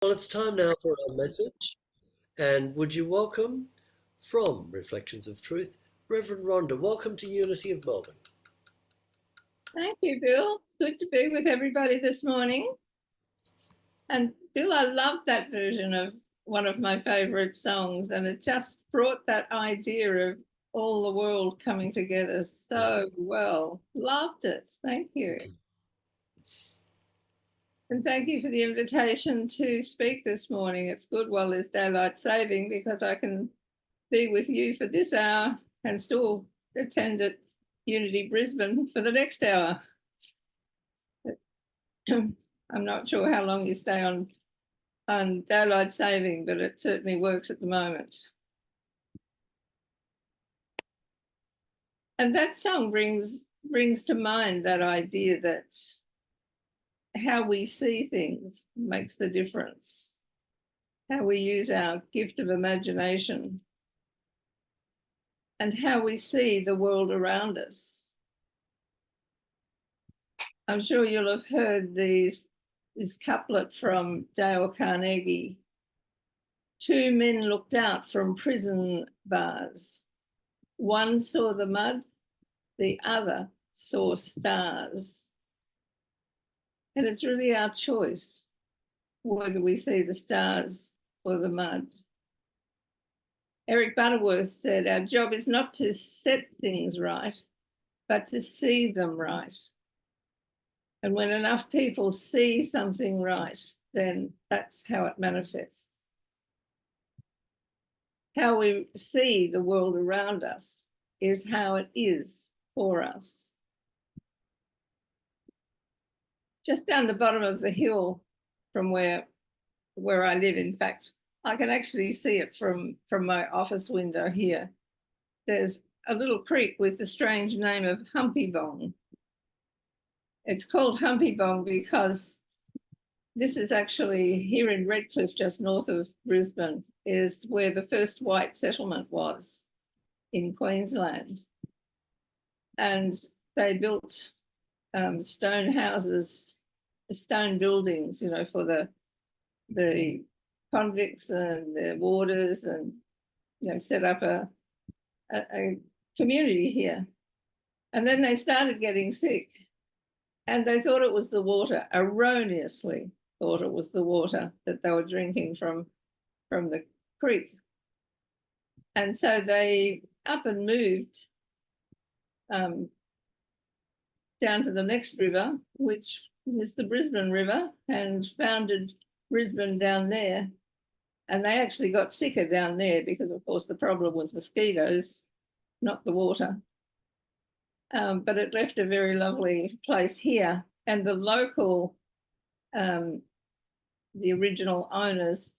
Well, it's time now for our message. And would you welcome from Reflections of Truth, Reverend Rhonda? Welcome to Unity of Melbourne. Thank you, Bill. Good to be with everybody this morning. And Bill, I love that version of one of my favourite songs, and it just brought that idea of all the world coming together so well. Loved it. Thank you. And thank you for the invitation to speak this morning. It's good while there's daylight saving because I can be with you for this hour and still attend at Unity Brisbane for the next hour. I'm not sure how long you stay on daylight saving, but it certainly works at the moment. And that song brings to mind that idea that how we see things makes the difference, how we use our gift of imagination, and how we see the world around us. I'm sure you'll have heard this couplet from Dale Carnegie. Two men looked out from prison bars. One saw the mud, the other saw stars. And it's really our choice whether we see the stars or the mud. Eric Butterworth said, our job is not to set things right, but to see them right. And when enough people see something right, then that's how it manifests. How we see the world around us is how it is for us. Just down the bottom of the hill from where I live, in fact, I can actually see it from my office window here. There's a little creek with the strange name of Humpy Bong. It's called Humpy Bong because this is actually here in Redcliffe, just north of Brisbane, is where the first white settlement was in Queensland. And they built stone houses, stone buildings, you know, for the convicts and the warders, and, you know, set up a community here. And then they started getting sick, and they thought it was the water, erroneously thought it was the water that they were drinking from the creek. And so they up and moved down to the next river, which is the Brisbane River, and founded Brisbane down there. And they actually got sicker down there because, of course, the problem was mosquitoes, not the water. But it left a very lovely place here. And the local, the original owners,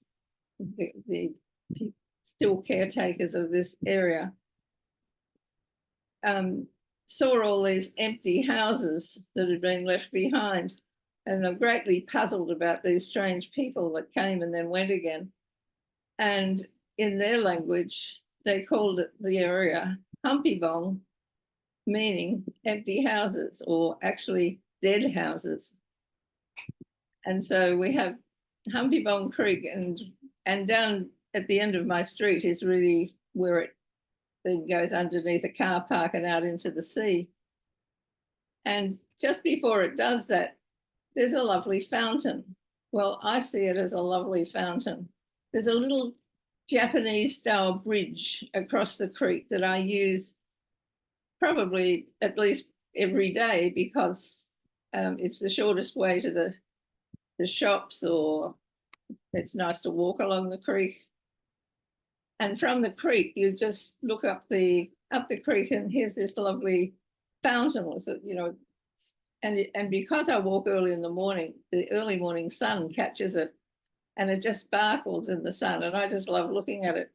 the still caretakers of this area, saw all these empty houses that had been left behind, and are greatly puzzled about these strange people that came and then went again. And in their language, they called it the area Humpy Bong, meaning empty houses, or actually dead houses. And so we have Humpy Bong Creek, and down at the end of my street is really where it then goes underneath a car park and out into the sea. And just before it does that, there's a lovely fountain. Well, I see it as a lovely fountain. There's a little Japanese-style bridge across the creek that I use probably at least every day because it's the shortest way to the shops, or it's nice to walk along the creek. And from the creek, you just look up the creek, and here's this lovely fountain with it, you know. And because I walk early in the morning, the early morning sun catches it, and it just sparkles in the sun, and I just love looking at it.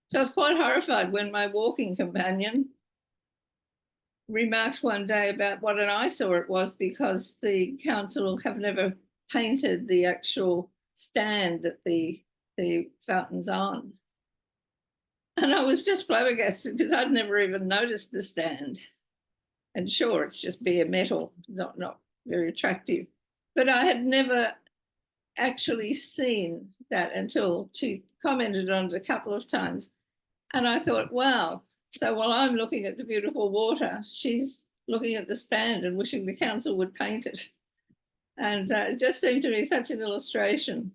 So I was quite horrified when my walking companion remarked one day about what an eyesore it was, because the council have never painted the actual stand that the fountain's on. And I was just flabbergasted because I'd never even noticed the stand. And sure, it's just bare metal, not very attractive. But I had never actually seen that until she commented on it a couple of times. And I thought, wow, so while I'm looking at the beautiful water, she's looking at the stand and wishing the council would paint it. And it just seemed to me such an illustration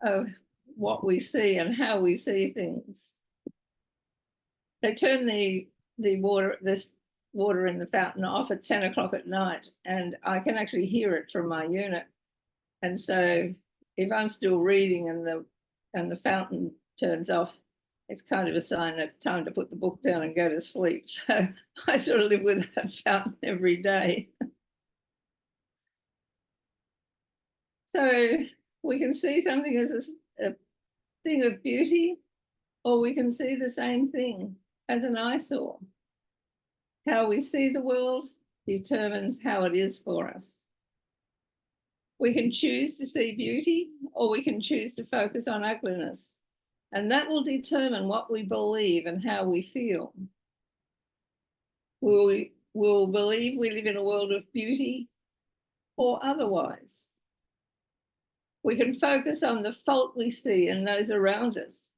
of what we see and how we see things. They turn the water, this water in the fountain off at 10 o'clock at night, and I can actually hear it from my unit. And so if I'm still reading and the fountain turns off, it's kind of a sign that time to put the book down and go to sleep. So I sort of live with that fountain every day. So we can see something as a thing of beauty, or we can see the same thing as an eyesore. How we see the world determines how it is for us. We can choose to see beauty, or we can choose to focus on ugliness. And that will determine what we believe and how we feel. We'll believe we live in a world of beauty or otherwise. We can focus on the fault we see in those around us,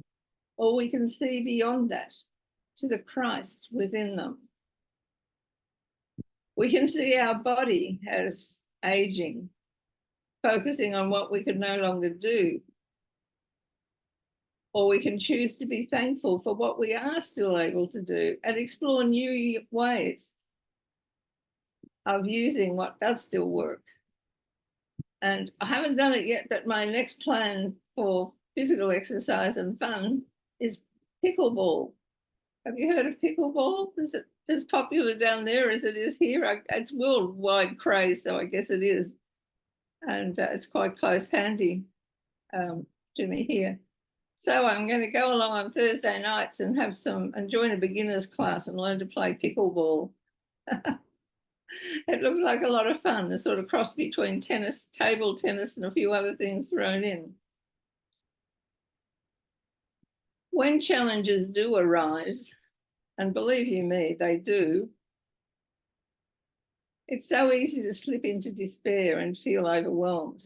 or we can see beyond that to the Christ within them. We can see our body as aging, focusing on what we can no longer do. Or we can choose to be thankful for what we are still able to do and explore new ways of using what does still work. And I haven't done it yet, but my next plan for physical exercise and fun is pickleball. Have you heard of pickleball? Is it as popular down there as it is here? It's worldwide craze, so I guess it is. And it's quite close handy to me here. So I'm going to go along on Thursday nights and join a beginner's class and learn to play pickleball. It looks like a lot of fun, a sort of cross between tennis, table tennis, and a few other things thrown in. When challenges do arise, and believe you me, they do, it's so easy to slip into despair and feel overwhelmed.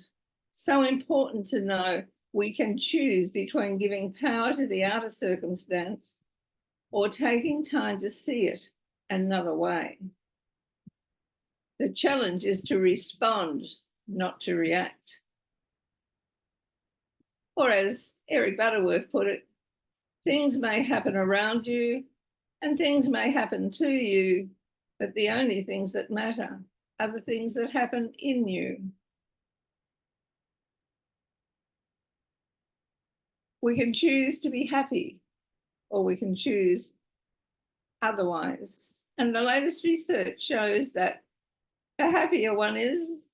So important to know we can choose between giving power to the outer circumstance or taking time to see it another way. The challenge is to respond, not to react. Or as Eric Butterworth put it, things may happen around you and things may happen to you, but the only things that matter are the things that happen in you. We can choose to be happy, or we can choose otherwise. And the latest research shows that the happier one is,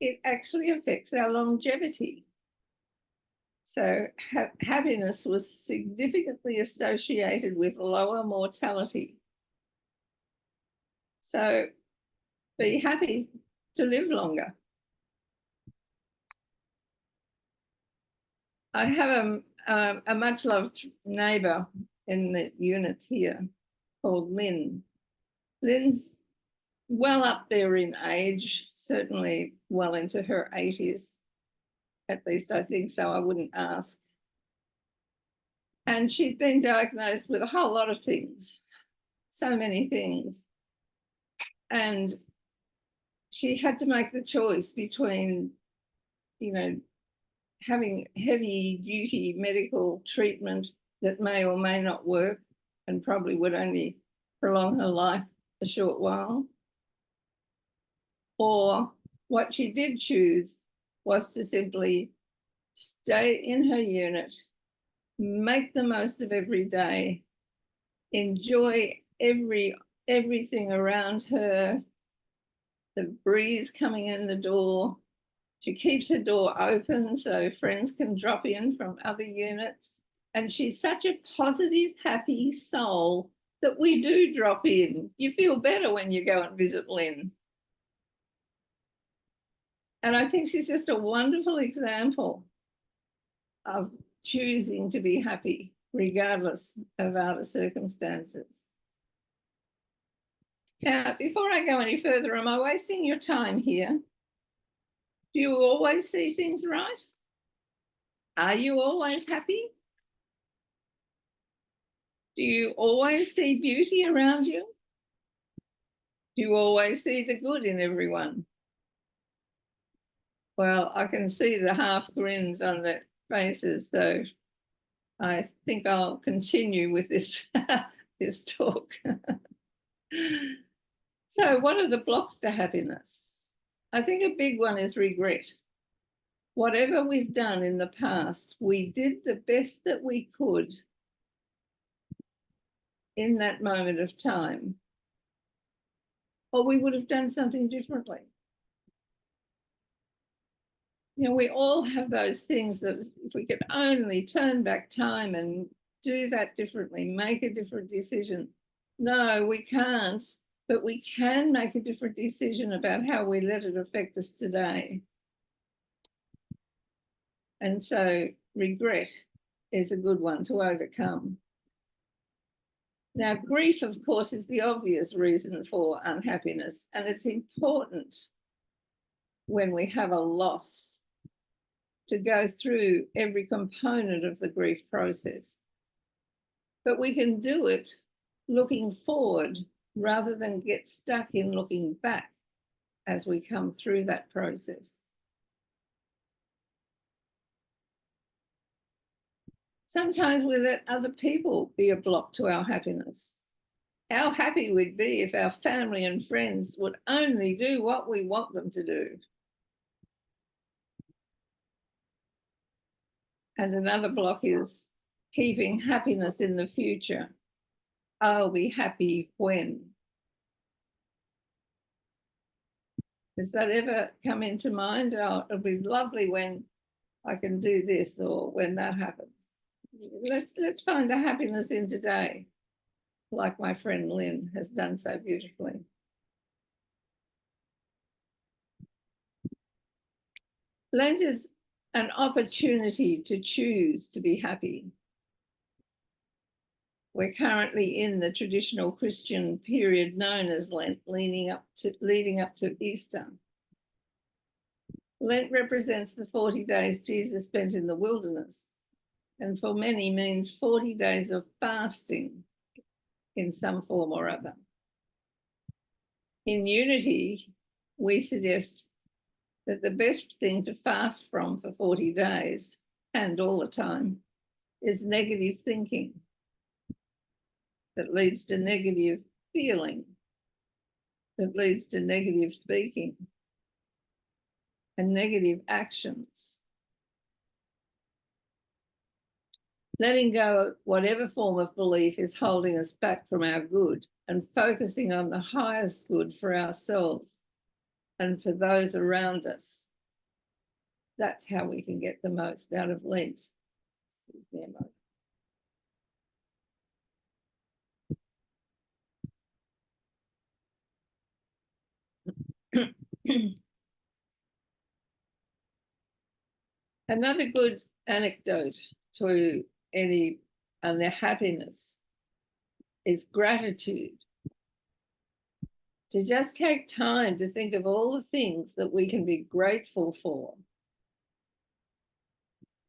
it actually affects our longevity. So happiness was significantly associated with lower mortality. So be happy to live longer. I have a much loved neighbour in the units here called Lynn. Lynn's well up there in age, certainly well into her 80s. At least I think so, I wouldn't ask. And she's been diagnosed with a whole lot of things, so many things. And she had to make the choice between, having heavy duty medical treatment that may or may not work and probably would only prolong her life a short while. Or what she did choose was to simply stay in her unit, make the most of every day, enjoy everything around her, the breeze coming in the door. She keeps her door open so friends can drop in from other units. And she's such a positive, happy soul that we do drop in. You feel better when you go and visit Lynn. And I think she's just a wonderful example of choosing to be happy regardless of outer circumstances. Now, before I go any further, am I wasting your time here? Do you always see things right? Are you always happy? Do you always see beauty around you? Do you always see the good in everyone? Well, I can see the half grins on their faces, so I think I'll continue with this, this talk. So, what are the blocks to happiness? I think a big one is regret. Whatever we've done in the past, we did the best that we could in that moment of time, or we would have done something differently. You know, we all have those things that if we could only turn back time and do that differently, make a different decision. No, we can't, but we can make a different decision about how we let it affect us today. And so regret is a good one to overcome. Now, grief, of course, is the obvious reason for unhappiness, and it's important when we have a loss to go through every component of the grief process. But we can do it looking forward rather than get stuck in looking back as we come through that process. Sometimes we let other people be a block to our happiness. How happy we'd be if our family and friends would only do what we want them to do. And another block is keeping happiness in the future. I'll be happy when. Does that ever come into mind? Oh, it'll be lovely when I can do this or when that happens. Let's find the happiness in today, like my friend Lynn has done so beautifully. Lent is an opportunity to choose to be happy. We're currently in the traditional Christian period known as Lent, leading up to Easter. Lent represents the 40 days Jesus spent in the wilderness, and for many means 40 days of fasting in some form or other. In Unity, we suggest that the best thing to fast from for 40 days and all the time is negative thinking that leads to negative feeling, that leads to negative speaking and negative actions. Letting go of whatever form of belief is holding us back from our good and focusing on the highest good for ourselves and for those around us. That's how we can get the most out of Lent. Another good anecdote to any and their happiness is gratitude. To just take time to think of all the things that we can be grateful for.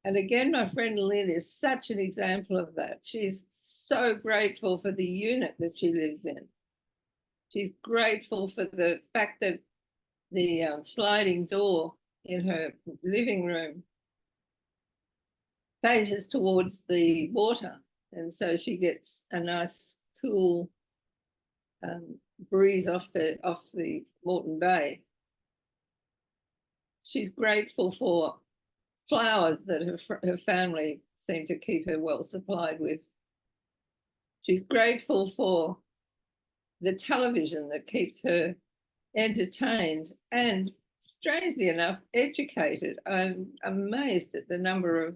And again, my friend Lynn is such an example of that. She's so grateful for the unit that she lives in. She's grateful for the fact that the sliding door in her living room faces towards the water. And so she gets a nice, cool breeze off the Moreton Bay. She's grateful for flowers that her family seem to keep her well supplied with. She's grateful for the television that keeps her entertained and, strangely enough, educated. I'm amazed at the number of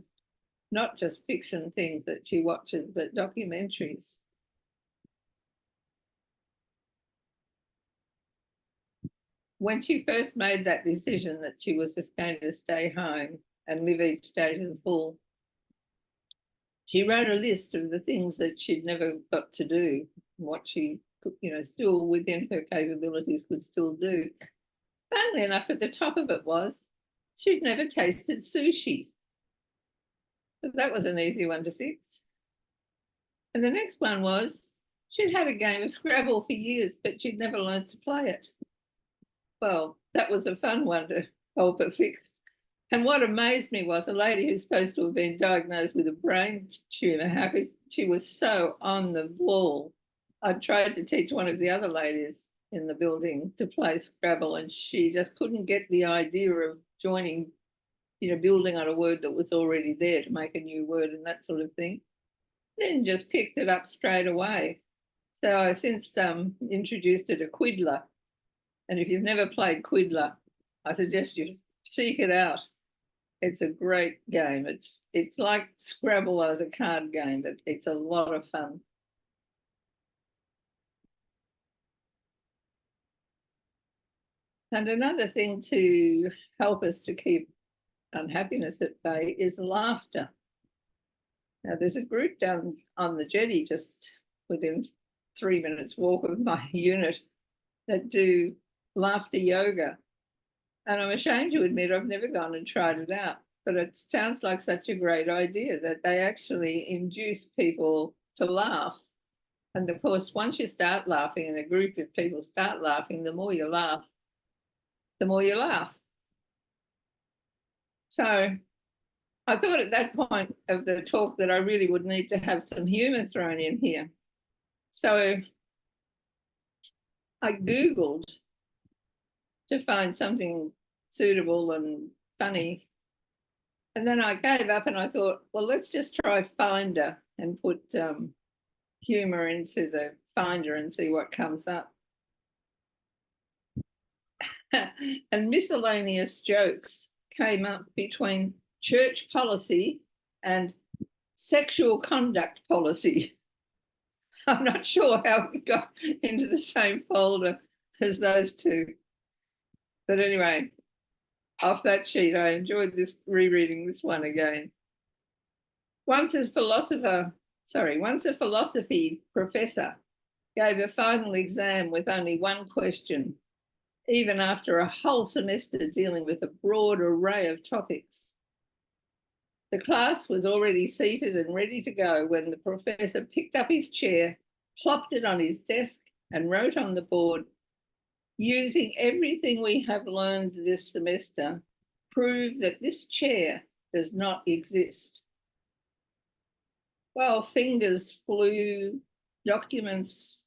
not just fiction things that she watches, but documentaries. When she first made that decision that she was just going to stay home and live each day to the full, she wrote a list of the things that she'd never got to do, what she could, still within her capabilities could still do. Funnily enough, at the top of it was she'd never tasted sushi. So that was an easy one to fix. And the next one was she'd had a game of Scrabble for years, but she'd never learned to play it. Well, that was a fun one to help her fix. And what amazed me was a lady who's supposed to have been diagnosed with a brain tumour, how could she was so on the ball. I tried to teach one of the other ladies in the building to play Scrabble, and she just couldn't get the idea of joining, building on a word that was already there to make a new word and that sort of thing. Then just picked it up straight away. So I since introduced her to Quiddler. And if you've never played Quiddler, I suggest you seek it out. It's a great game. It's like Scrabble as a card game, but it's a lot of fun. And another thing to help us to keep unhappiness at bay is laughter. Now, there's a group down on the jetty just within 3 minutes walk of my unit that do laughter yoga. And I'm ashamed to admit I've never gone and tried it out, but it sounds like such a great idea that they actually induce people to laugh. And of course, once you start laughing and a group of people start laughing, the more you laugh, the more you laugh. So I thought at that point of the talk that I really would need to have some humour thrown in here. So I Googled to find something suitable and funny. And then I gave up and I thought, well, let's just try Finder and put humour into the Finder and see what comes up. And miscellaneous jokes came up between church policy and sexual conduct policy. I'm not sure how it got into the same folder as those two. But anyway, off that sheet, I enjoyed rereading this one again. Once a philosophy professor gave a final exam with only one question, even after a whole semester dealing with a broad array of topics. The class was already seated and ready to go when the professor picked up his chair, plopped it on his desk, and wrote on the board, "Using everything we have learned this semester, prove that this chair does not exist." Well, fingers flew, documents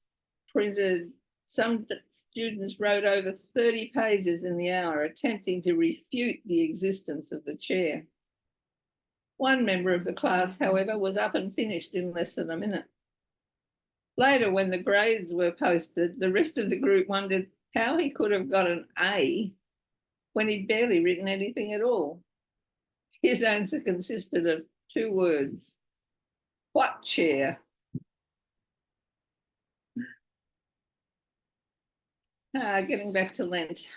printed. Some students wrote over 30 pages in the hour attempting to refute the existence of the chair. One member of the class, however, was up and finished in less than a minute. Later, when the grades were posted, the rest of the group wondered how he could have got an A when he'd barely written anything at all. His answer consisted of 2 words: "What chair?" Getting back to Lent.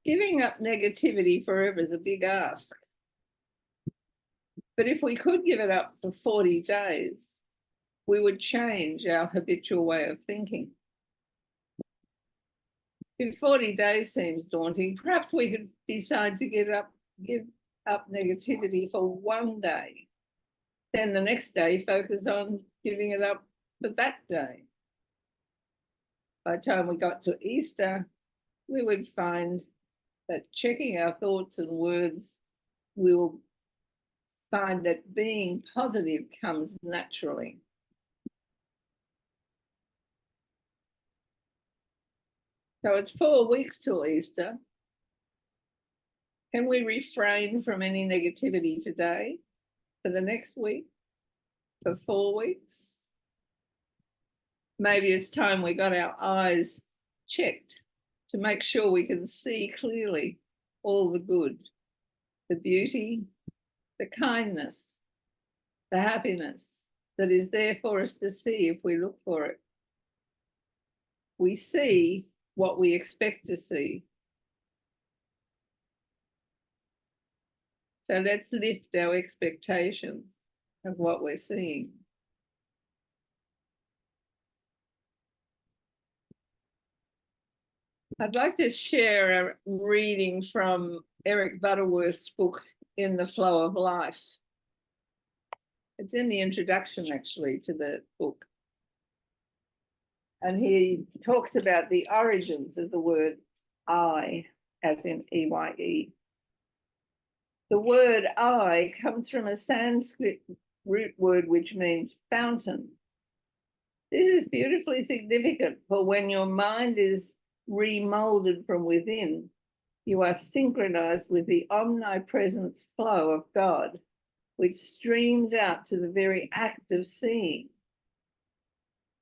Giving up negativity forever is a big ask. But if we could give it up for 40 days, we would change our habitual way of thinking. If 40 days seems daunting, perhaps we could decide to give up negativity for 1 day. Then the next day, focus on giving it up for that day. By the time we got to Easter, we would find that checking our thoughts and words, we'll find that being positive comes naturally. So it's 4 weeks till Easter. Can we refrain from any negativity today, for the next week, for 4 weeks? Maybe it's time we got our eyes checked to make sure we can see clearly all the good, the beauty, the kindness, the happiness that is there for us to see if we look for it. We see what we expect to see. So let's lift our expectations of what we're seeing. I'd like to share a reading from Eric Butterworth's book, In the Flow of Life. It's in the introduction, actually, to the book. And he talks about the origins of the word I, as in EYE. The word I comes from a Sanskrit root word which means fountain. This is beautifully significant, for when your mind is remolded from within, you are synchronized with the omnipresent flow of God, which streams out to the very act of seeing.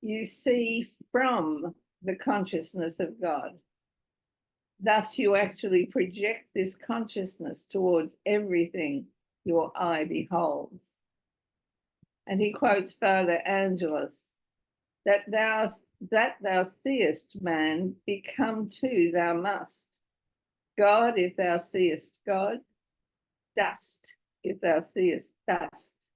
You see from the consciousness of God. Thus, you actually project this consciousness towards everything your eye beholds. And he quotes Father Angelus, that thou seest, man, become too thou must. God, if thou seest God, dust, if thou seest dust.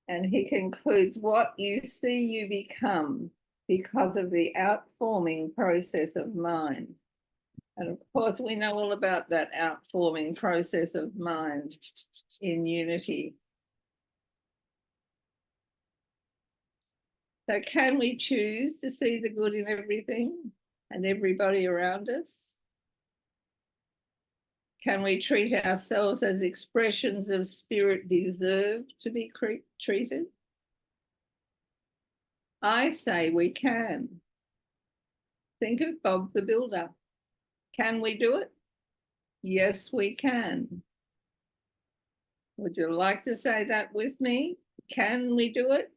And he concludes, what you see you become because of the outforming process of mind. And of course, we know all about that outforming process of mind in unity. So can we choose to see the good in everything and everybody around us? Can we treat ourselves as expressions of spirit deserve to be treated? I say we can. Think of Bob the Builder. Can we do it? Yes, we can. Would you like to say that with me? Can we do it?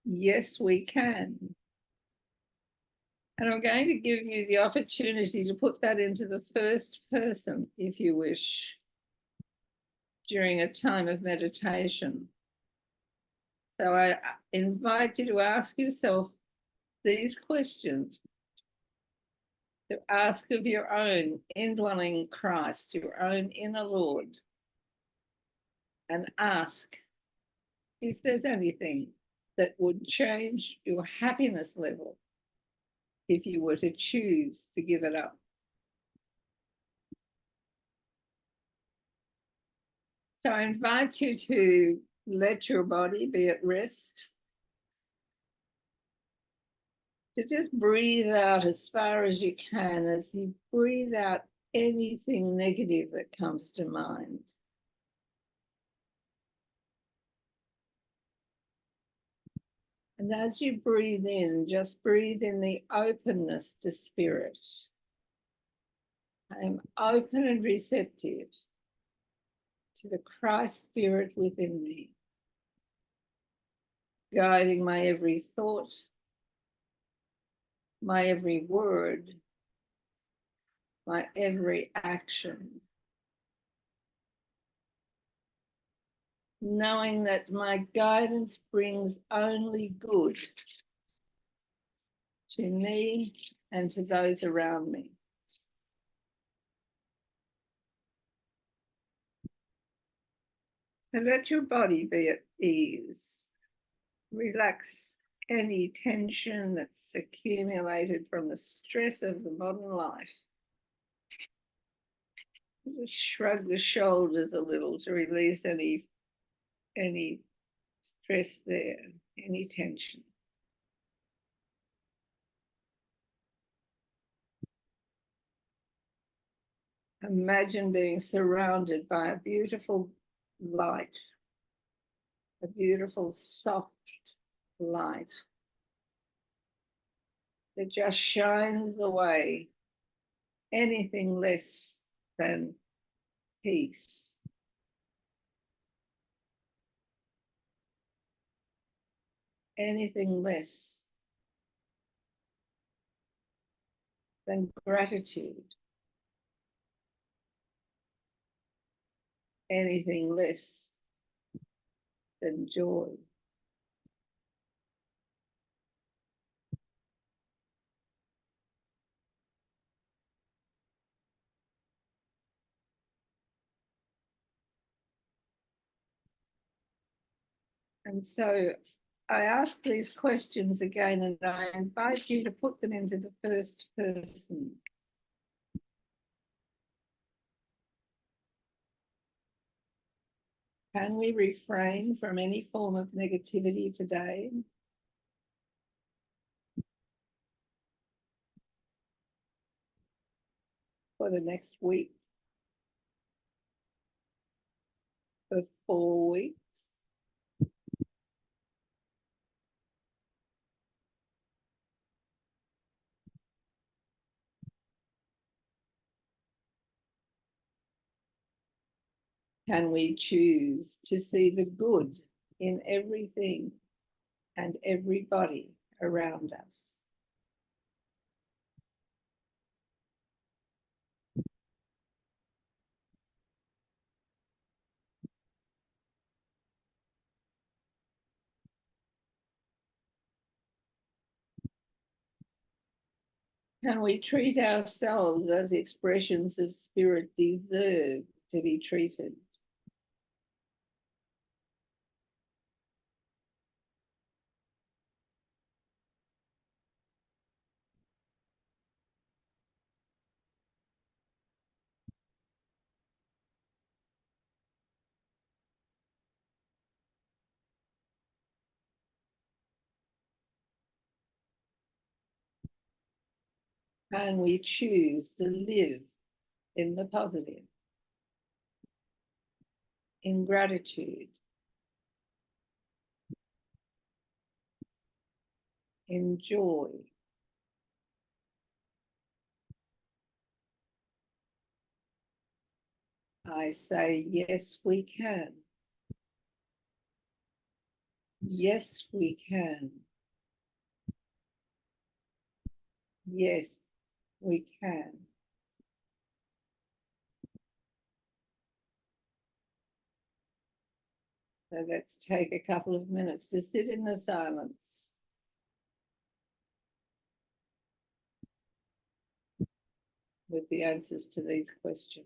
Yes, we can. And I'm going to give you the opportunity to put that into the first person, if you wish, during a time of meditation. So I invite you to ask yourself these questions, to ask of your own indwelling Christ, your own inner Lord, and ask if there's anything that would change your happiness level if you were to choose to give it up. So I invite you to let your body be at rest, to just breathe out as far as you can as you breathe out anything negative that comes to mind. And as you breathe in, just breathe in the openness to spirit. I am open and receptive to the Christ spirit within me, guiding my every thought, my every word, my every action. Knowing that my guidance brings only good to me and to those around me. And let your body be at ease. Relax any tension that's accumulated from the stress of the modern life. Just shrug the shoulders a little to release any stress there, any tension. Imagine being surrounded by a beautiful light, a beautiful soft light that just shines away anything less than peace. Anything less than gratitude. Anything less than joy. And so I ask these questions again, and I invite you to put them into the first person. Can we refrain from any form of negativity today? For the next week? For 4 weeks? Can we choose to see the good in everything and everybody around us? Can we treat ourselves as expressions of spirit deserve to be treated? Can we choose to live in the positive, in gratitude, in joy? I say, yes, we can. Yes, we can. Yes, we can. So let's take a couple of minutes to sit in the silence with the answers to these questions.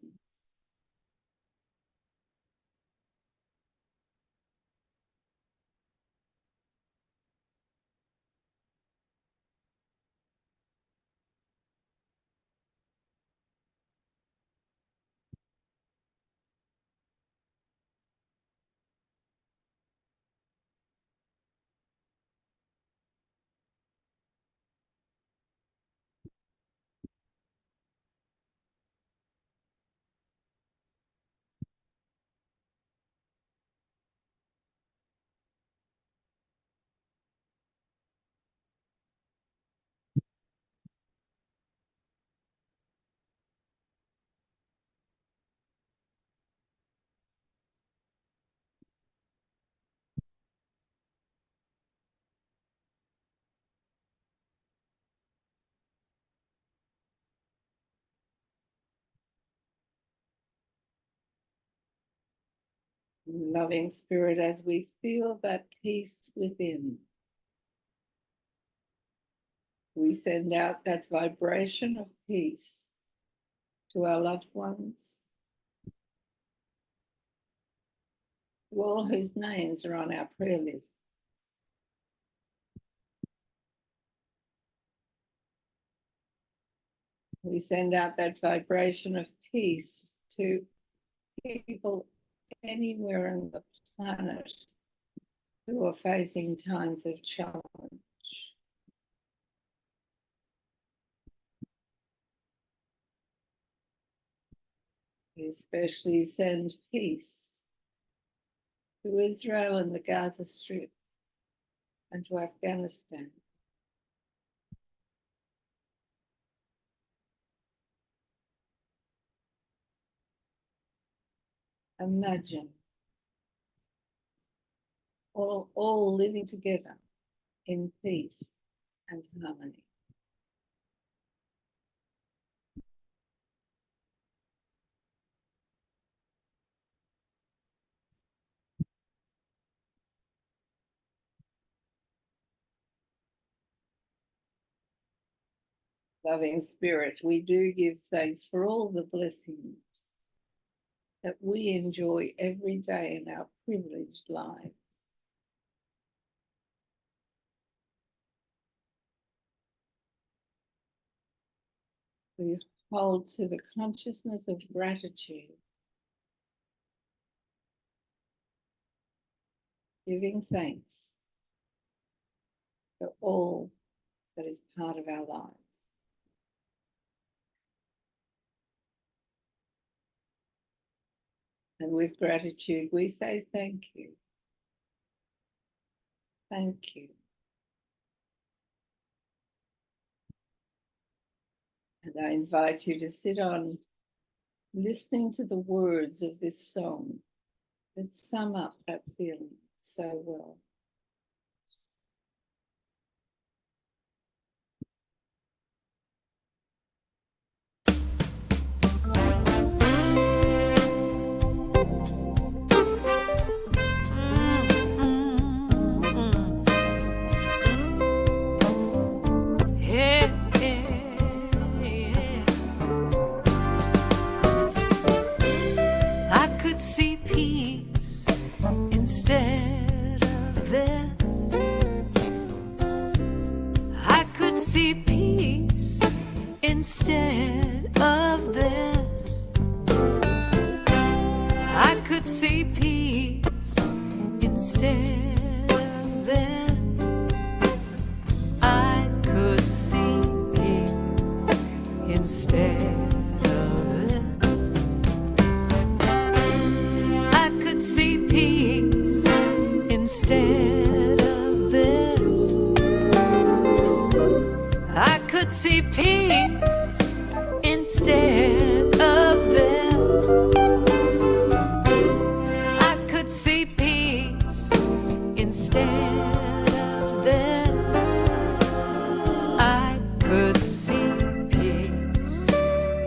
Loving spirit, as we feel that peace within, we send out that vibration of peace to our loved ones, to all whose names are on our prayer list. We send out that vibration of peace to people anywhere on the planet who are facing times of challenge. We especially send peace to Israel and the Gaza Strip and to Afghanistan. Imagine all living together in peace and harmony. Loving spirit, we do give thanks for all the blessings that we enjoy every day in our privileged lives. We hold to the consciousness of gratitude, giving thanks for all that is part of our lives. And with gratitude, we say thank you. Thank you. And I invite you to sit on listening to the words of this song that sum up that feeling so well. Instead of this, I could see peace. Instead of this, I could see peace. Instead of this, I could see peace. Instead of this, I could see peace. Instead of this, I could see peace. Instead of this, I could see peace.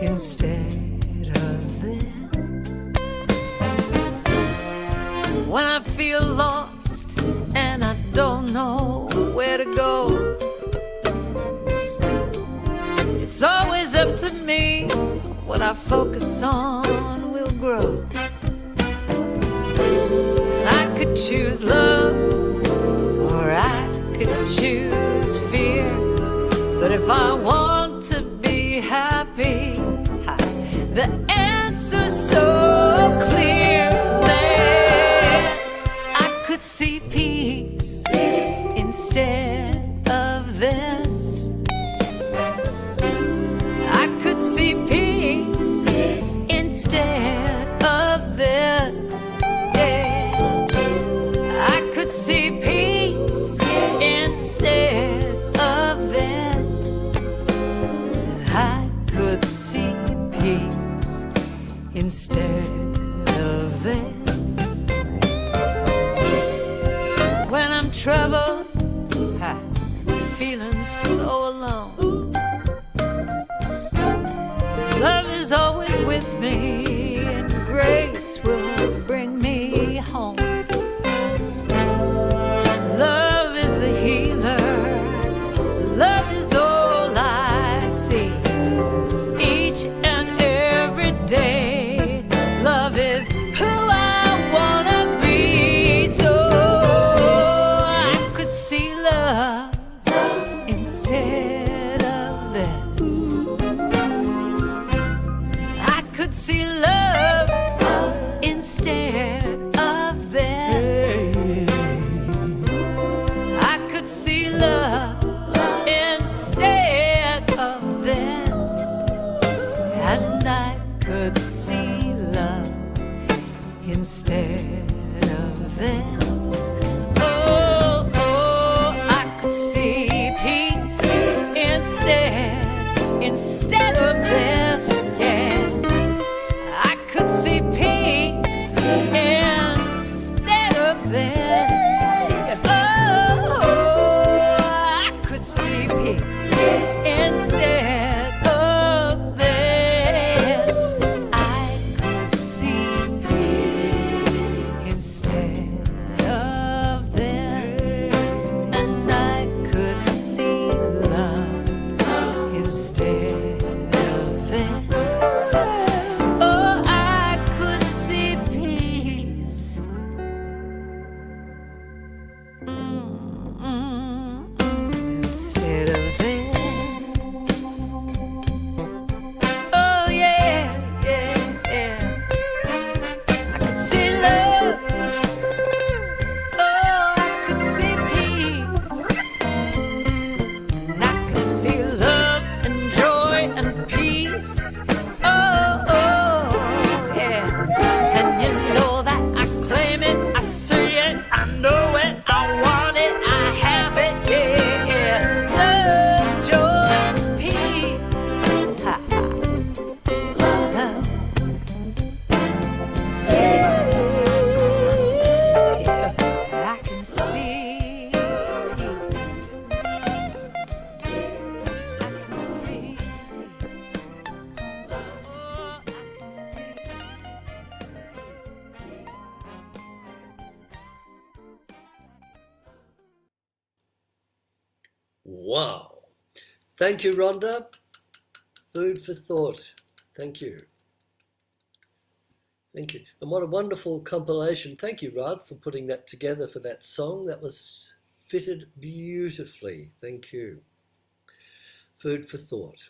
Instead of this, when I feel lost and I don't know where to go, it's always up to me. What I focus on will grow. I could choose love, or I could choose fear. But if I want to be happy, the answer's so clear. I could see peace instead of this. I could see peace instead of this. Yeah. I could see peace instead of this. I could see peace instead of this. When I'm troubled, feeling so alone, love is always with me, and grace will bring me home. Love is the healer. Love is all I see. Each and every day, love is who I wanna be. So I could see love instead of this. I could see love instead of this. I could see love instead of this. And I could see love instead of this. Oh, oh, I could see peace instead of this. Yeah. I could see peace instead of this. Oh, I could see peace instead of this. I could see peace instead of this. And I could see love instead of this. Wow. Thank you, Rhonda. Food for thought. Thank you. Thank you. And what a wonderful compilation. Thank you, Rod, for putting that together for that song. That was fitted beautifully. Thank you. Food for thought.